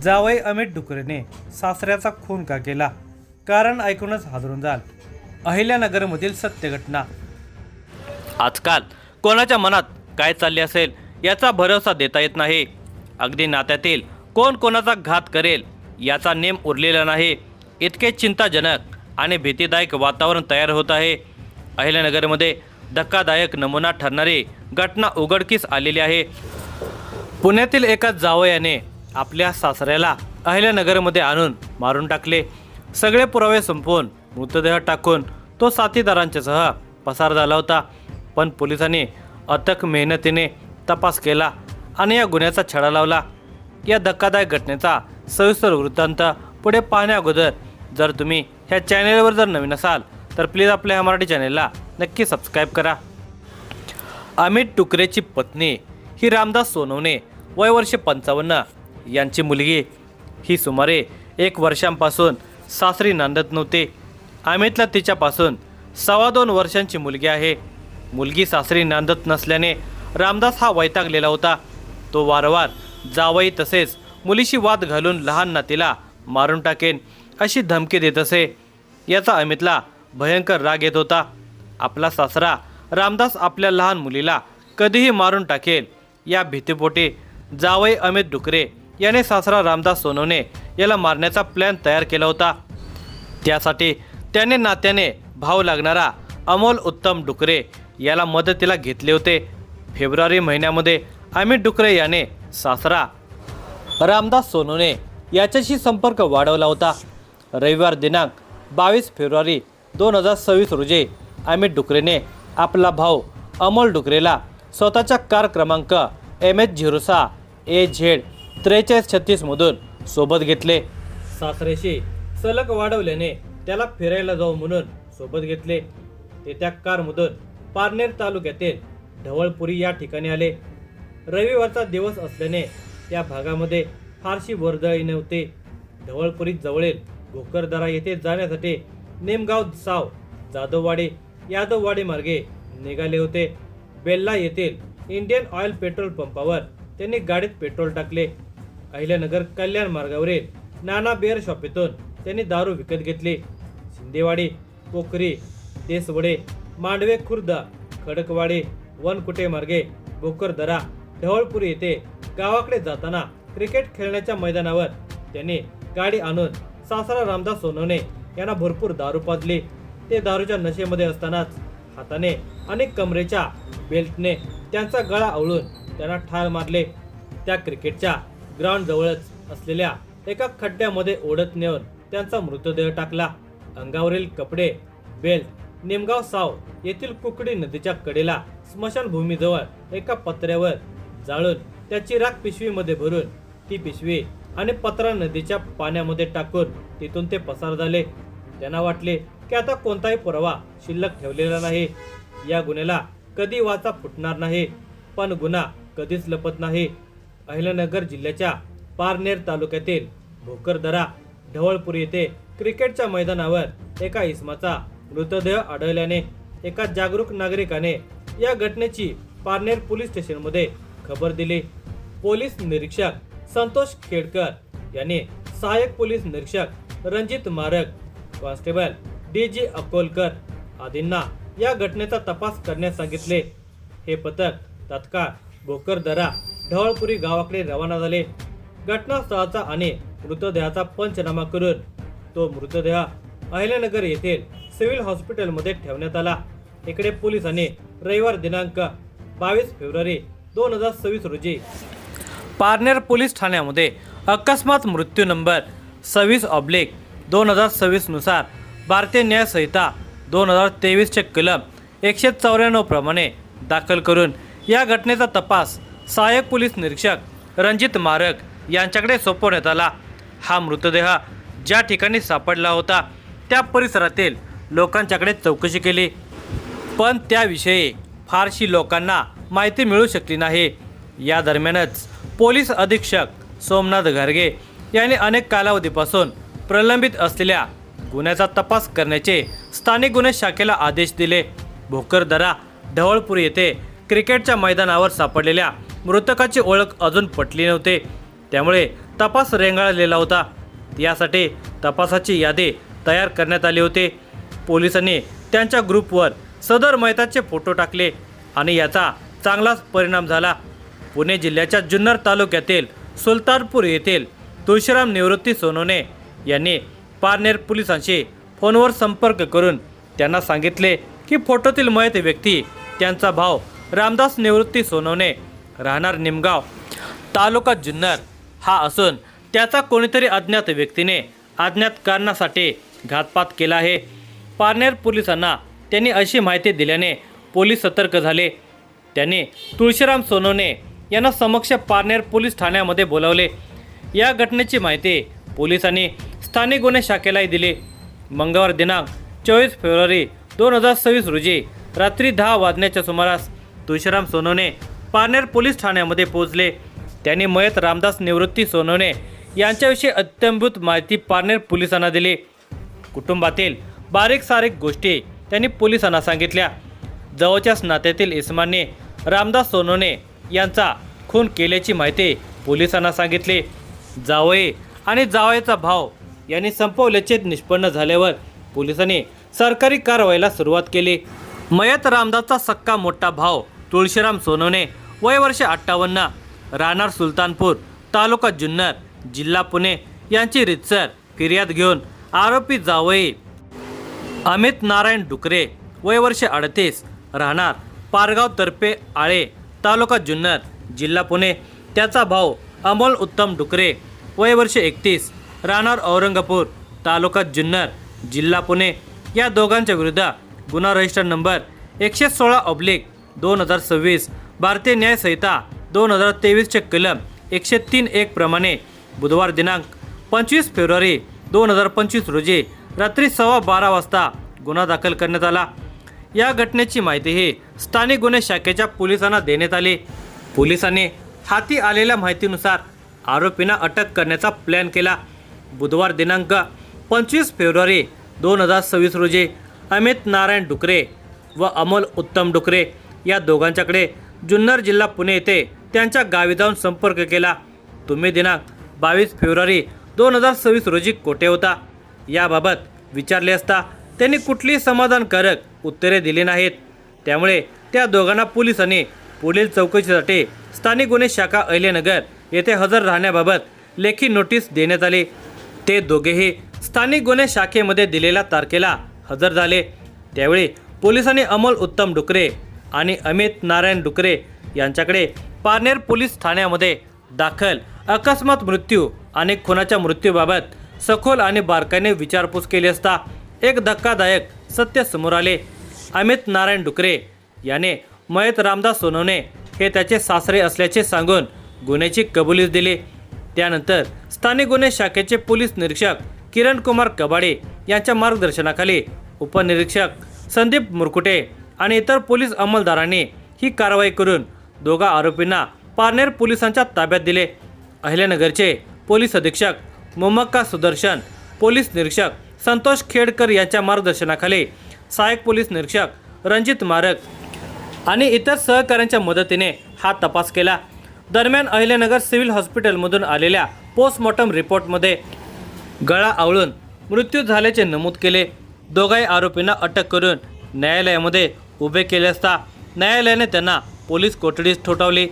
जावई अमित डुकरेने सासऱ्याचा खून का केला? कारण ऐकूनच हादरून जाल. अहिल्यानगरमधील सत्य घटना. आजकाल कोणाच्या मनात काय चालले असेल याचा भरोसा देता येत नाही. अगदी नात्यातील कोण कोणाचा घात करेल याचा नेम उरलेला नाही. इतके चिंताजनक आणि भीतीदायक वातावरण तयार होत आहे. अहिल्यानगरमध्ये धक्कादायक नमुना ठरणारी घटना उघडकीस आलेली आहे. पुण्यातील एका जावयाने आपल्या सासऱ्याला अहिल्यानगरमध्ये आणून मारून टाकले. सगळे पुरावे संपवून मृतदेह टाकून तो साथीदारांच्यासह पसार झाला होता. पण पोलिसांनी अथक मेहनतीने तपास केला आणि या गुन्ह्याचा छडा लावला. या धक्कादायक घटनेचा सविस्तर वृत्तांत पुढे पाहण्याअगोदर जर तुम्ही ह्या चॅनेलवर जर नवीन असाल तर प्लीज आपल्या ह्या मराठी चॅनेलला नक्की सबस्क्राईब करा. अमित डुकरेची पत्नी ही रामदास सोनवणे वय वर्ष 55 यांची मुलगी ही सुमारे 1 वर्षांपासून सासरी नांदत नव्हते. अमितला तिच्यापासून 2.25 वर्षांची मुलगी आहे. मुलगी सासरी नांदत नसल्याने रामदास हा वैतागलेला होता. तो वारंवार जावई तसेच मुलीशी वाद घालून लहान नातीला मारून टाकेन अशी धमकी देत असे. याचा अमितला भयंकर राग येत होता. आपला सासरा रामदास आपल्या लहान मुलीला कधीही मारून टाकेल या भीतीपोटी जावई अमित डुकरे याने सासरा रामदास सोनवणे याला मारण्याचा प्लॅन तयार केला होता. त्यासाठी त्याने नात्याने भाव लागणारा अमोल उत्तम डुकरे याला मदतीला घेतले होते. फेब्रुवारी महिन्यामध्ये अमित डुकरे याने सासरा रामदास सोनवणे याच्याशी संपर्क वाढवला होता. रविवार दिनांक 22 फेब्रुवारी 2026 रोजी अमित डुकरेने आपला भाऊ अमोल डुकरेला स्वतःच्या कार क्रमांक MH06 AZ 4336 मधून सोबत घेतले. सासरेशी सलग वाढवल्याने त्याला फिरायला जाऊ म्हणून सोबत घेतले. ते त्या कारमधून पारनेर तालुक्यातील ढवळपुरी या ठिकाणी आले. रविवारचा दिवस असल्याने त्या भागामध्ये फारशी वर्दळी नव्हती. ढवळपुरी जवळील भोकरदरा येथे जाण्यासाठी निमगाव साव जाधववाडी यादववाडी मार्गे निघाले होते. बेल्ला येथील इंडियन ऑइल पेट्रोल पंपावर त्यांनी गाडीत पेट्रोल टाकले. अहिल्यानगर कल्याण मार्गावरील नाना बिअर शॉपीतून त्यांनी दारू विकत घेतली. शिंदेवाडी, पोखरी, देसवडे, मांडवे खुर्द, खडकवाडी, वनकुटे मार्गे भोकरदरा, ढवळपुरी येथे गावाकडे जाताना क्रिकेट खेळण्याच्या मैदानावर त्यांनी गाडी आणून सासरा रामदास सोनवणे यांना भरपूर दारू पाजली. ते दारूच्या नशेमध्ये असतानाच हाताने आणि कमरेच्या बेल्टने त्यांचा गळा आवळून त्यांना ठार मारले. त्या क्रिकेटच्या ग्राउंड जवळच असलेल्या एका खड्ड्यामध्ये ओढत नेऊन त्यांचा मृतदेह टाकला. अंगावरील कपडे, बेल्ट निमगाव साव येथील कुकडी नदीच्या कडेला स्मशानभूमीजवळ एका पत्र्यावर जाळून त्याची राख पिशवीमध्ये भरून ती पिशवी आणि पत्रा नदीच्या पाण्यामध्ये टाकून तिथून ते पसार झाले. त्यांना वाटले की आता कोणताही पुरावा शिल्लक ठेवलेला नाही. या गुन्ह्याला कधी वाचा फुटणार नाही. पण गुन्हा कधीच लपत नाही. अहिल्यानगर जिल्ह्याच्या पारनेर तालुक्यातील भोकरदरा ढवळपुरी येथे क्रिकेटच्या मैदानावर एका इसमाचा मृतदेह आढळल्याने एका जागरूक नागरिकाने या घटनेची पारनेर पोलीस स्टेशनमध्ये खबर दिली. पोलीस निरीक्षक संतोष खेडकर यांनी सहाय्यक पोलीस निरीक्षक रणजित मारक, कॉन्स्टेबल DG अकोलकर आदींना या घटनेचा तपास करण्यास सांगितले. हे पथक तत्काळ भोकरदरा ढवळपुरी गावाकडे रवाना झाले. घटनास्थळाचा आणि मृतदेहाचा पंचनामा करून तो मृतदेह अहिल्यानगर येथील सिव्हिल हॉस्पिटलमध्ये ठेवण्यात आला. इकडे पोलिसांनी रविवार दिनांक 22 फेब्रुवारी 2026 रोजी पारनेर पोलीस ठाण्यामध्ये अकस्मात मृत्यू नंबर 26/2026 नुसार भारतीय न्याय संहिता 2023 चे कलम 194 प्रमाणे दाखल करून या घटनेचा तपास सहाय्यक पोलीस निरीक्षक रणजित मारक यांच्याकडे सोपवण्यात आला. हा मृतदेह ज्या ठिकाणी सापडला होता त्या परिसरातील लोकांच्याकडे चौकशी केली, पण त्याविषयी फारशी लोकांना माहिती मिळू शकली नाही. या दरम्यानच पोलीस अधीक्षक सोमनाथ घारगे यांनी अनेक कालावधीपासून प्रलंबित असलेल्या गुन्ह्याचा तपास करण्याचे स्थानिक गुन्हे शाखेला आदेश दिले. भोकरदरा ढवळपुरी येथे क्रिकेटच्या मैदानावर सापडलेल्या मृतकाची ओळख अजून पटली नव्हती. त्यामुळे तपास रेंगाळलेला होता. यासाठी तपासाची यादी तयार करण्यात आली होती. पोलिसांनी त्यांच्या ग्रुपवर सदर मयताचे फोटो टाकले आणि याचा चांगलाच परिणाम झाला. पुणे जिल्ह्याच्या जुन्नर तालुक्यातील सुलतानपूर येथील तुळशीराम निवृत्ती सोनवणे यांनी पारनेर पोलिसांशी फोनवर संपर्क करून त्यांना सांगितले की फोटोतील मयत व्यक्ती त्यांचा भाऊ रामदास निवृत्ती सोनवणे, राहणार निमगाव, तालुका जुन्नर हा असून त्याचा कोणीतरी अज्ञात व्यक्तीने अज्ञात कारणासाठी घातपात केला आहे. पारनेर पोलिसांना त्यांनी अशी माहिती दिल्याने पोलीस सतर्क झाले. त्यांनी तुळशीराम सोनवणे यांना समक्ष पारनेर पोलीस ठाण्यामध्ये बोलावले. या घटनेची माहिती पोलिसांनी स्थानिक गुन्हे शाखेलाही दिली. मंगळवार दिनांक 24 फेब्रुवारी 2026 रोजी रात्री 10 वाजण्याच्या सुमारास तुळशीराम सोनवणे पारनेर पोलीस ठाण्यामध्ये पोहोचले. त्यांनी मयत रामदास निवृत्ती सोनवणे यांच्याविषयी अत्यंभूत माहिती पारनेर पोलिसांना दिली. कुटुंबातील बारीक सारीक गोष्टी त्यांनी पोलिसांना सांगितल्या. जवळच्याच नात्यातील इस्माने रामदास सोनवणे यांचा खून केल्याची माहिती पोलिसांना सांगितली. जावई आणि जावयाचा भाव यांनी संपवल्याचे निष्पन्न झाल्यावर पोलिसांनी सरकारी कारवाईला सुरुवात केली. मयत रामदासचा सक्का मोठा भाव तुळशीराम सोनवणे, वय वर्ष 58, राहणार सुलतानपूर, तालुका जुन्नर, जिल्हा पुणे यांची रितसर फिर्याद घेऊन आरोपी जावई अमित नारायण डुकरे, वय वर्ष 38, राहणार पारगाव तर्फे आळे, तालुका जुन्नर, जिल्हा पुणे, त्याचा भाऊ अमोल उत्तम डुकरे, वय वर्ष 31, राहणार औरंगापूर, तालुका जुन्नर, जिल्हा पुणे या दोघांच्या विरुद्ध गुन्हा रजिस्टर नंबर 116/2026 भारतीय न्याय संहिता 2023 कलम 103(1) प्रमाणे बुधवार दिनांक 25 फेब्रुवारी 2025 रोजी रात्री 12:15 वाजता गुन्हा दाखल करण्यात आला. या घटनेची माहितीही स्थानिक गुन्हे शाखेच्या पोलिसांना देण्यात आली. पोलिसांनी हाती आलेल्या माहितीनुसार आरोपींना अटक करण्याचा प्लॅन केला. बुधवार दिनांक 25 फेब्रुवारी 2026 रोजी अमित नारायण डुकरे व अमोल उत्तम डुकरे या दोघांच्याकडे जुन्नर जिल्हा पुणे येथे त्यांच्या गावी जाऊन संपर्क केला. तुम्ही दिनांक 22 फेब्रुवारी 2026 रोजी कोठे होता याबाबत विचारले असता त्यांनी कुठलीही समाधानकारक उत्तरे दिली नाहीत. त्यामुळे त्या दोघांना पोलिसांनी पुढील चौकशीसाठी स्थानिक गुन्हे शाखा अहिल्यानगर येथे हजर राहण्याबाबत लेखी नोटीस देण्यात आली. ते दोघेही स्थानिक गुन्हे शाखेमध्ये दिलेल्या तारखेला हजर झाले. त्यावेळी पोलिसांनी अमोल उत्तम डुकरे आणि अमित नारायण डुकरे यांच्याकडे पारनेर पोलीस ठाण्यामध्ये दाखल अकस्मात मृत्यू आणि खुनाच्या मृत्यूबाबत सखोल आणि बारकाईने विचारपूस केली असता एक धक्कादायक सत्य समोर आले. अमित नारायण डुकरे याने मयत रामदास सोनवणे हे त्याचे सासरे असल्याचे सांगून गुन्ह्याची कबुली दिली. त्यानंतर स्थानिक गुन्हे शाखेचे पोलीस निरीक्षक किरण कुमार कबाडे यांच्या मार्गदर्शनाखाली उपनिरीक्षक संदीप मुरकुटे आणि इतर पोलीस अंमलदारांनी ही कारवाई करून दोघा आरोपींना पारनेर पोलिसांच्या ताब्यात दिले. अहिल्यानगरचे पोलीस अधीक्षक मोमक्का सुदर्शन, पोलीस निरीक्षक संतोष खेडकर यांच्या मार्गदर्शनाखाली सहाय्यक पोलीस निरीक्षक रणजित मारक आणि इतर सहकाऱ्यांच्या मदतीने हा तपास केला. दरम्यान अहिल्यानगर सिव्हिल हॉस्पिटलमधून आलेल्या पोस्टमॉर्टम रिपोर्टमध्ये गळा आवळून मृत्यू झाल्याचे नमूद केले. दोघाही आरोपींना अटक करून न्यायालयामध्ये उभे केले असता न्यायालयाने त्यांना पोलीस कोठडीत ठोठावले.